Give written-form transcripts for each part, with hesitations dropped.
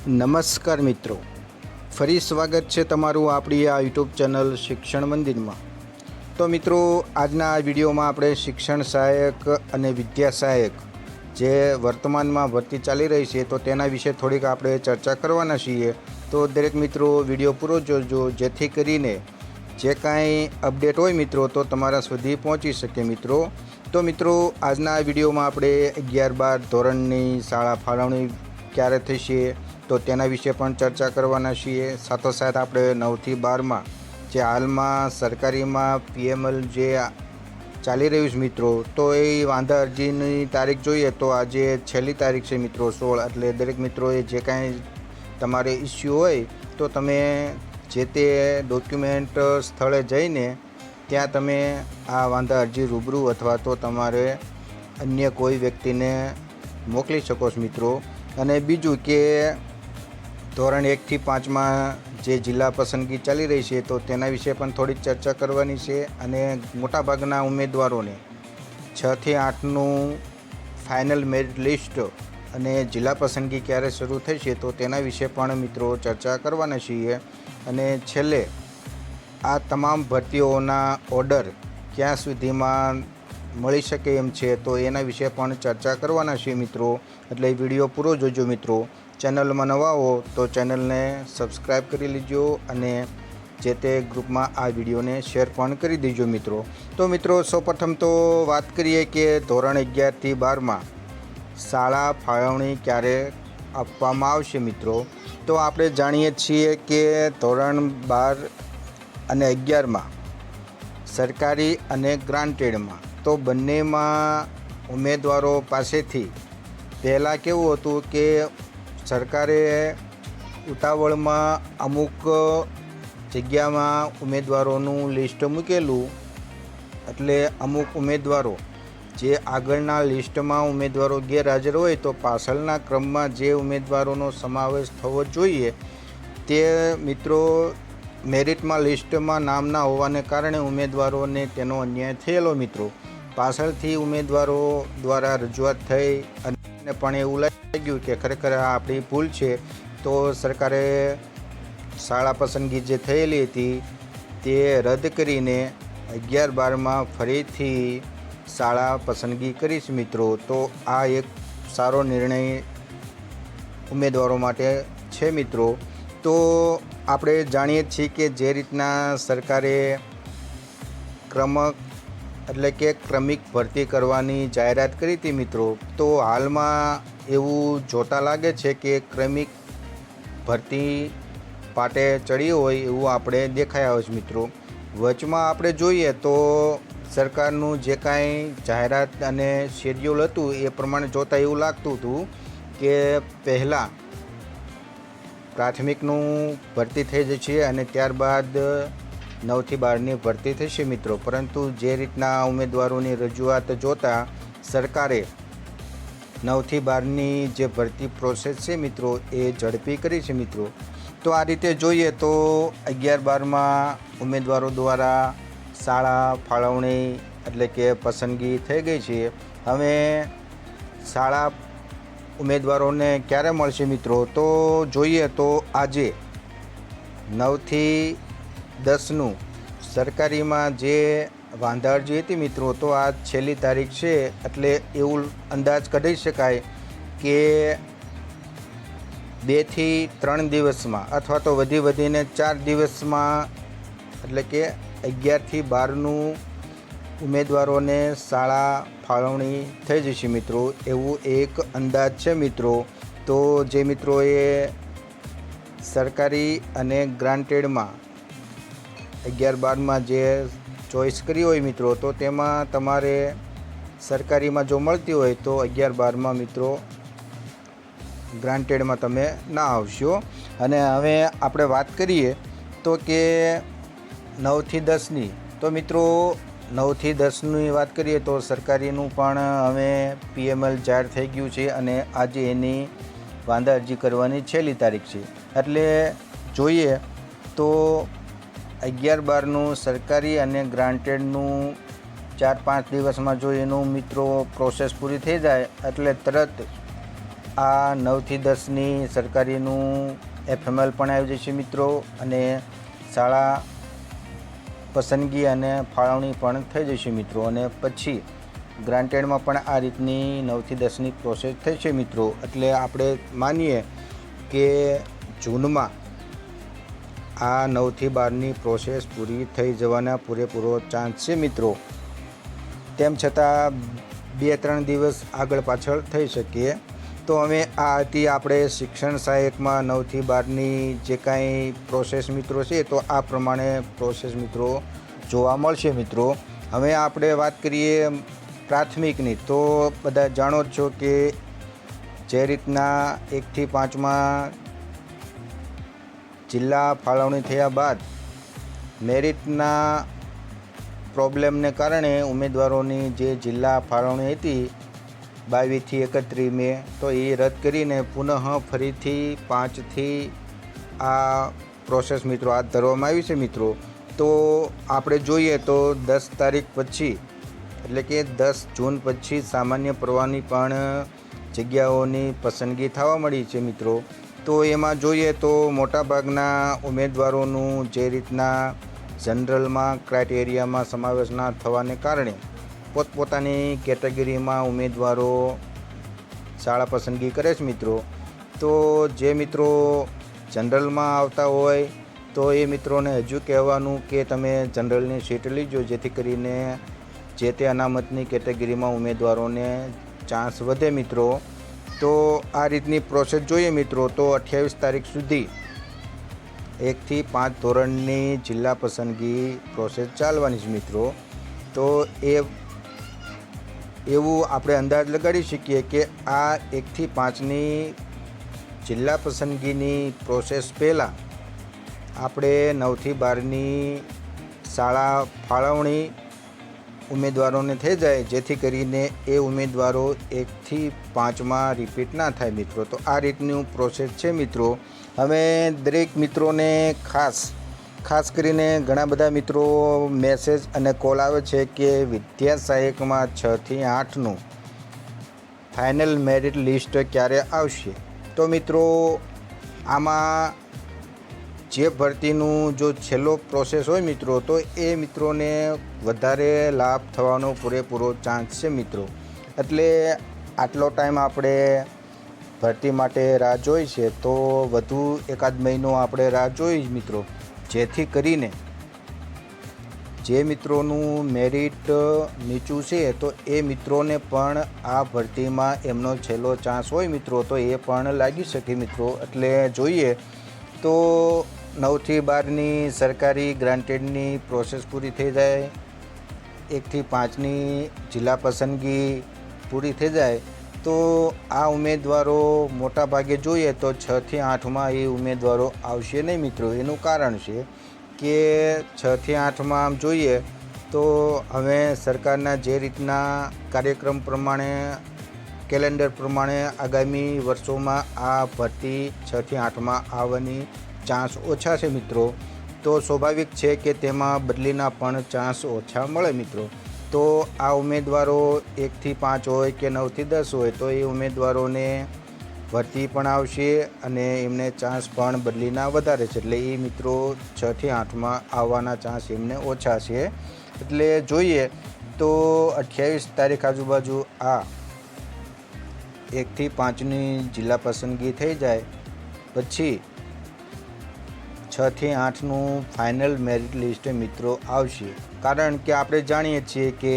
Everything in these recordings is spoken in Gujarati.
નમસ્કાર મિત્રો, ફરી સ્વાગત છે તમારું આપણી આ યુટ્યુબ ચેનલ શિક્ષણ મંદિરમાં। તો મિત્રો, આજના આ વિડીયોમાં આપણે શિક્ષણ સહાયક અને વિદ્યા સહાયક જે વર્તમાનમાં ભરતી ચાલી રહી છે તો તેના વિશે થોડીક આપણે ચર્ચા કરવાના છીએ। તો દરેક મિત્રો વિડીયો પૂરો જોજો, જેથી કરીને જે કાંઈ અપડેટ હોય મિત્રો તો તમારા સુધી પહોંચી શકે મિત્રો। તો મિત્રો, આજના આ વિડીયોમાં આપણે 11-12 ધોરણની શાળા ફાળવણી ક્યારે થશે તો તેના વિશે પણ ચર્ચા કરવાના છીએ। સાથોસાથ આપણે 9થી 12માં જે હાલમાં સરકારીમાં PML જે ચાલી રહ્યું છે મિત્રો, તો એ વાંધા અરજીની તારીખ જોઈએ તો આજે છેલ્લી તારીખ છે મિત્રો 16। એટલે દરેક મિત્રોએ જે કાંઈ તમારે ઇસ્યુ હોય તો તમે જે તે ડોક્યુમેન્ટ સ્થળે જઈને ત્યાં તમે આ વાંધા અરજી રૂબરૂ અથવા તો તમારે અન્ય કોઈ વ્યક્તિને મોકલી શકો છો મિત્રો। અને બીજું કે ધોરણ 1થી 5માં જે જિલ્લા પસંદગી ચાલી રહી છે તો તેના વિશે પણ થોડીક ચર્ચા કરવાની છે। અને મોટાભાગના ઉમેદવારોને 6થી 8નું ફાઇનલ મેરિટ લિસ્ટ અને જિલ્લા પસંદગી ક્યારે શરૂ થશે તો તેના વિશે પણ મિત્રો ચર્ચા કરવાના છીએ। અને છેલ્લે આ તમામ ભરતીઓના ઓર્ડર ક્યાં સુધીમાં મળી શકે એમ છે તો એના વિશે પણ ચર્ચા કરવાના છીએ મિત્રો। એટલે વિડીયો પૂરો જોજો મિત્રો। ચેનલમાં નવા હો તો ચેનલને સબસ્ક્રાઈબ કરી લેજો અને જે તે ગ્રુપમાં આ વિડીયોને શેર પણ કરી દેજો મિત્રો। તો મિત્રો, સૌપ્રથમ તો વાત કરીએ કે ધોરણ 11થી 12માં શાળા ફાળવણી ક્યારે આપવામાં આવશે મિત્રો। તો આપણે જાણીએ છીએ કે ધોરણ 12 અને 11માં સરકારી અને ગ્રાન્ટેડમાં તો બંનેમાં ઉમેદવારો પાસેથી પહેલાં કેવું હતું કે સરકારે ઉતાવળમાં અમુક જગ્યામાં ઉમેદવારોનું લિસ્ટ મૂકેલું, એટલે અમુક ઉમેદવારો જે આગળના લિસ્ટમાં ઉમેદવારો ગેરહાજર હોય તો પાછળના ક્રમમાં જે ઉમેદવારોનો સમાવેશ થવો જોઈએ તે મિત્રો મેરિટમાં લિસ્ટમાં નામ ના હોવાને કારણે ઉમેદવારોને તેનો અન્યાય થયેલો મિત્રો। પાછળથી ઉમેદવારો દ્વારા રજૂઆત થઈ અને પણ એવું લાગ્યું કે ખરેખર આ આપણી ભૂલ છે, તો સરકારે શાળા પસંદગી જે થયેલી હતી તે રદ કરીને 11-12માં ફરીથી શાળા પસંદગી કરીશ મિત્રો। તો આ એક સારો નિર્ણય ઉમેદવારો માટે છે મિત્રો। તો આપણે જાણીએ છીએ કે જે રીતના સરકારે ક્રમિક ભરતી કરવાની જાહેરાત કરી હતી મિત્રો, તો હાલમાં એવું જોતા લાગે છે કે ક્રમિક ભરતી પાટે ચડી હોય એવું આપણે દેખાયા હોય છે મિત્રો। વચમાં આપણે જોઈએ તો સરકારનું જે કાંઈ જાહેરાત અને શેડ્યુલ હતું એ પ્રમાણે જોતાં એવું લાગતું હતું કે પહેલાં પ્રાથમિકનું ભરતી થઈ જશે અને ત્યારબાદ 9થી 12ની ભરતી થશે મિત્રો। પરંતુ જે રીતના ઉમેદવારોની રજૂઆત જોતાં સરકારે 9થી 12ની જે ભરતી પ્રોસેસ છે મિત્રો એ ઝડપી કરી છે મિત્રો। તો આ રીતે જોઈએ તો 11-12માં ઉમેદવારો દ્વારા શાળા ફાળવણી એટલે કે પસંદગી થઈ ગઈ છે। હવે શાળા ઉમેદવારોને ક્યારે મળશે મિત્રો, તો જોઈએ તો આજે 9થી 10નું સરકારીમાં જે વાંધા અરજી હતી મિત્રો, તો આ છેલ્લી તારીખ છે। એટલે એવું અંદાજ કાઢી શકાય કે 2 થી 3 દિવસમાં અથવા તો વધીને 4 દિવસમાં એટલે કે 11થી 12નું ઉમેદવારોને શાળા ફાળવણી થઈ જશે મિત્રો, એવું એક અંદાજ છે મિત્રો। તો જે મિત્રોએ સરકારી અને ગ્રાન્ટેડમાં 11-12માં જે ચોઈસ કરી હોય મિત્રો, તો તેમાં તમારે સરકારીમાં જો મળતી હોય તો 11-12માં મિત્રો ગ્રાન્ટેડમાં તમે ના આવશો। અને હવે આપણે વાત કરીએ તો કે 9થી 10ની, તો મિત્રો 9થી 10ની વાત કરીએ તો સરકારીનું પણ હવે PML જાહેર થઈ ગયું છે અને આજે એની વાંધા અરજી કરવાની છેલ્લી તારીખ છે। એટલે જોઈએ તો 11-12નું સરકારી અને ગ્રાન્ટેડનું 4-5 દિવસમાં જો એનું મિત્રો પ્રોસેસ પૂરી થઈ જાય એટલે તરત આ 9થી 10ની સરકારીનું FML પણ આવી જશે મિત્રો, અને શાળા પસંદગી અને ફાળવણી પણ થઈ જશે મિત્રો. અને પછી ગ્રાન્ટેડમાં પણ આ રીતની 9થી 10ની પ્રોસેસ થશે મિત્રો. એટલે આપણે માનીએ કે જૂનમાં આ 9થી 12ની પ્રોસેસ પૂરી થઈ જવાના પૂરેપૂરો ચાન્સ છે મિત્રો. તેમ છતાં 2-3 દિવસ આગળ પાછળ થઈ શકીએ. તો હવે આ હતી આપણે શિક્ષણ સહાયકમાં 9થી 12ની જે કાંઈ પ્રોસેસ મિત્રો છે, તો આ પ્રમાણે પ્રોસેસ મિત્રો જોવા મળશે મિત્રો. હવે આપણે વાત કરીએ પ્રાથમિકની. તો બધા જાણો જ છો કે જે રીતના 1થી 5માં જિલ્લા ફાળવણી થયા બાદ મેરિટના પ્રોબ્લેમને કારણે ઉમેદવારોની જે જિલ્લા ફાળવણી હતી 22થી 31 મે, તો એ રદ કરીને પુનઃ ફરીથી 5થી આ પ્રોસેસ મિત્રો હાથ ધરવામાં આવી છે મિત્રો. તો આપણે જોઈએ તો 10 તારીખ પછી, એટલે કે 10 જૂન પછી સામાન્ય પ્રવાહની પણ જગ્યાઓની પસંદગી થવા મળી છે મિત્રો. તો એમાં જોઈએ તો મોટાભાગના ઉમેદવારોનું જે રીતના જનરલમાં ક્રાઇટેરિયામાં સમાવેશ ના થવાને કારણે પોતપોતાની કેટેગરીમાં ઉમેદવારો શાળા પસંદગી કરે છે મિત્રો. તો જે મિત્રો જનરલમાં આવતા હોય તો એ મિત્રોને હજુ કહેવાનું કે તમે જનરલની સીટ લીજો, જેથી કરીને જે તે અનામતની કેટેગરીમાં ઉમેદવારોને ચાન્સ વધે મિત્રો. તો આ રીતની પ્રોસેસ જોઈએ મિત્રો. તો 28 તારીખ સુધી 1થી 5 ધોરણની જિલ્લા પસંદગી પ્રોસેસ ચાલવાની છે મિત્રો. તો એવું આપણે અંદાજ લગાડી શકીએ કે આ 1થી 5ની જિલ્લા પસંદગીની પ્રોસેસ પહેલાં આપણે 9થી 12ની શાળા ફાળવણી ઉમેદવારોને થઈ જાય, જેથી કરીને એ ઉમેદવારો 1થી 5માં રિપીટ ના થાય મિત્રો. તો આ રીતનું પ્રોસેસ છે મિત્રો. હવે દરેક મિત્રોને ખાસ કરીને ઘણા બધા મિત્રો મેસેજ અને કોલ આવે છે કે વિદ્યા સહાયકમાં 6થી 8નું ફાઇનલ મેરિટ લિસ્ટ ક્યારે આવશે. તો મિત્રો આમાં જે ભરતીનું જો છેલ્લો પ્રોસેસ હોય મિત્રો, તો એ મિત્રોને વધારે લાભ થવાનો પૂરેપૂરો ચાન્સ છે મિત્રો. એટલે આટલો ટાઈમ આપણે ભરતી માટે રાહ જોઈ છે, તો વધુ એકાદ મહિનો આપણે રાહ જોઈ મિત્રો, જેથી કરીને જે મિત્રોનું મેરિટ નીચું છે તો એ મિત્રોને પણ આ ભરતીમાં એમનો છેલ્લો ચાન્સ હોય મિત્રો, તો એ પણ લાગી શકે મિત્રો. એટલે જોઈએ તો 9થી 12ની સરકારી ગ્રાન્ટેડની પ્રોસેસ પૂરી થઈ જાય, 1થી 5ની જિલ્લા પસંદગી પૂરી થઈ જાય, તો આ ઉમેદવારો મોટા ભાગે જોઈએ તો 6થી 8માં એ ઉમેદવારો આવશે નહીં મિત્રો. એનું કારણ છે કે 6થી 8માં આમ જોઈએ તો હવે સરકારના જે રીતના કાર્યક્રમ પ્રમાણે, કેલેન્ડર પ્રમાણે આગામી વર્ષોમાં આ ભરતી 6થી 8માં આવવાની ચાન્સ ઓછા છે મિત્રો. તો સ્વાભાવિક છે કે તેમાં બદલીના પણ ચાન્સ ઓછા મળે મિત્રો. તો આ ઉમેદવારો 1થી 5 હોય કે 9થી 10 હોય, તો એ ઉમેદવારોને ભરતી પણ આવશે અને એમને ચાન્સ પણ બદલીના વધારે છે. એટલે એ મિત્રો 6થી 8માં આવવાના ચાન્સ એમને ઓછા છે. એટલે જોઈએ તો 28 તારીખ આજુબાજુ આ 1થી 5ની જિલ્લા પસંદગી થઈ જાય પછી 6થી 8નું ફાઇનલ મેરિટ લિસ્ટ મિત્રો આવશે. કારણ કે આપણે જાણીએ છીએ કે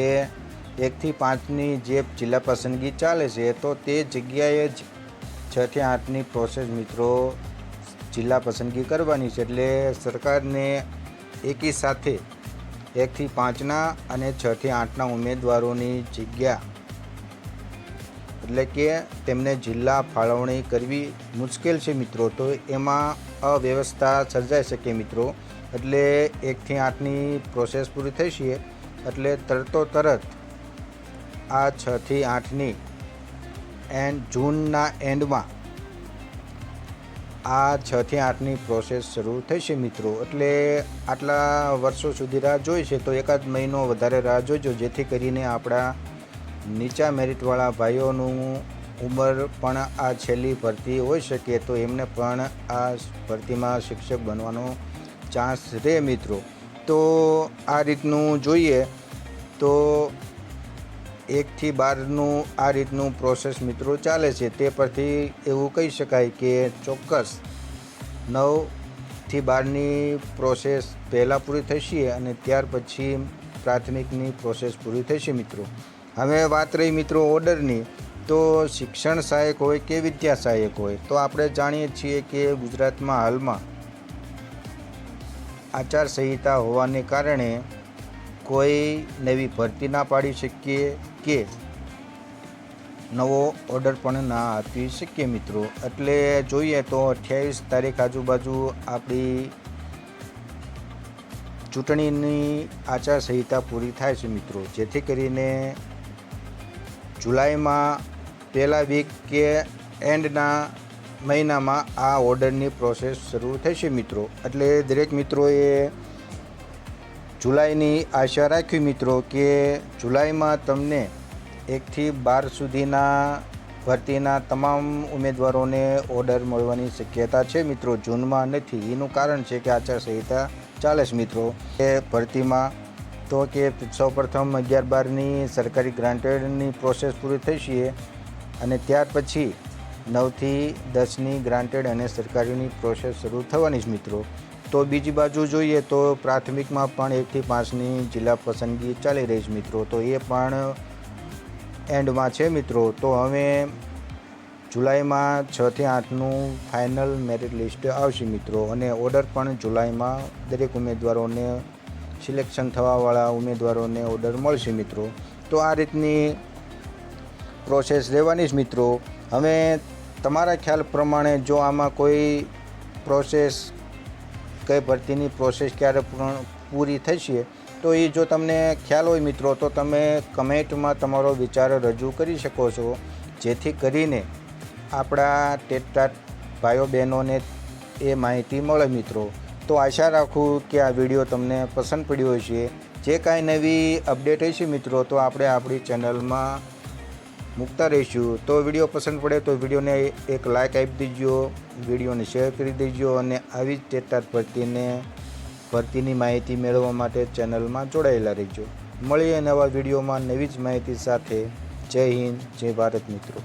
1થી 5ની જે જિલ્લા પસંદગી ચાલે છે, તો તે જગ્યાએ જ 6થી 8ની પ્રોસેસ મિત્રો જિલ્લા પસંદગી કરવાની છે. એટલે સરકારને એકી સાથે 1થી 5ના અને 6થી 8ના ઉમેદવારોની જગ્યા, એટલે કે તેમને જિલ્લા ફાળવણી કરવી મુશ્કેલ છે મિત્રો. તો એમાં અવ્યવસ્થા સર્જાઈ શકે મિત્રો. એટલે 1થી 8ની પ્રોસેસ પૂરી થશે એટલે તરત આ 6થી 8ની જૂનના એન્ડમાં આ 6થી 8ની પ્રોસેસ શરૂ થશે મિત્રો. એટલે આટલા વર્ષો સુધી રાહ જોઈ છે, તો એકાદ મહિનો વધારે રાહ જોઈજો, જેથી કરીને આપણા નીચા મેરિટવાળા ભાઈઓનું ઉંમર પણ આ છેલ્લી ભરતી હોઈ શકે તો એમને પણ આ ભરતીમાં શિક્ષક બનવાનો ચાન્સ રહે મિત્રો. તો આ રીતનું જોઈએ તો 1 થી 12નું આ રીતનું પ્રોસેસ મિત્રો ચાલે છે. તે પરથી એવું કહી શકાય કે ચોક્કસ 9 થી 12ની પ્રોસેસ પહેલાં પૂરી થશે અને ત્યાર પછી પ્રાથમિકની પ્રોસેસ પૂરી થશે મિત્રો. હવે વાત રહી મિત્રો ઓર્ડરની, તો શિક્ષણ સહાયક હોય કે વિદ્યા સહાયક હોય, તો આપણે જાણીએ છીએ કે ગુજરાતમાં હાલમાં આચારસંહિતા હોવાને કારણે કોઈ નવી ભરતી ના પાડી શકીએ કે નવો ઓર્ડર પણ ના આપી શકીએ મિત્રો. એટલે જોઈએ તો 28 તારીખ આજુબાજુ આપણી ચૂંટણીની આચારસંહિતા પૂરી થાય છે મિત્રો, જેથી કરીને જુલાઈમાં પહેલા વીક કે એન્ડના મહિનામાં આ ઓર્ડરની પ્રોસેસ શરૂ થશે મિત્રો. એટલે દરેક મિત્રોએ જુલાઈની આશા રાખવી મિત્રો કે જુલાઈમાં તમને 1 થી 12 સુધીના ભરતીના તમામ ઉમેદવારોને ઓર્ડર મળવાની શક્યતા છે મિત્રો. જૂનમાં નથી, એનું કારણ છે કે આચારસંહિતા ચાલે છે મિત્રો એ ભરતીમાં. તો કે સૌપ્રથમ 11-12ની સરકારી ગ્રાન્ટેડની પ્રોસેસ પૂરી થશે અને ત્યાર પછી 9 થી 10ની ગ્રાન્ટેડ અને સરકારીની પ્રોસેસ શરૂ થવાની છે મિત્રો. તો બીજી બાજુ જોઈએ તો પ્રાથમિકમાં પણ 1 થી 5ની જિલ્લા પસંદગી ચાલી રહી છે મિત્રો, તો એ પણ એન્ડમાં છે મિત્રો. તો હવે જુલાઈમાં 6 થી 8નું ફાઇનલ મેરિટ લિસ્ટ આવશે મિત્રો અને ઓર્ડર પણ જુલાઈમાં દરેક ઉમેદવારોને સિલેક્શન થવાવાળા ઉમેદવારોને ઓર્ડર મળશે મિત્રો. તો આ રીતની પ્રોસેસ રહેવાની જ મિત્રો. હવે તમારા ખ્યાલ પ્રમાણે જો આમાં કોઈ પ્રોસેસ, કઈ ભરતીની પ્રોસેસ ક્યારે પૂરી થશે, તો એ જો તમને ખ્યાલ હોય મિત્રો તો તમે કમેન્ટમાં તમારો વિચાર રજૂ કરી શકો છો, જેથી કરીને આપણા ટેટાટ ભાઈઓ બહેનોને એ માહિતી મળે મિત્રો. તો આશા રાખું કે આ વિડીયો તમને પસંદ પડ્યો હશે. જે કાંઈ નવી અપડેટ હશે મિત્રો તો આપણે આપણી ચેનલમાં મૂકતા રહીશું. તો વિડીયો પસંદ પડે તો વિડીયોને એક લાઇક આપી દેજો, વિડીયોને શેર કરી દેજો અને આવી જ ટેટાટ ભરતીની માહિતી મેળવવા માટે ચેનલમાં જોડાયેલા રહેજો. મળીએ નવા વિડીયોમાં નવી જ માહિતી સાથે. જય હિન્દ, જય ભારત મિત્રો.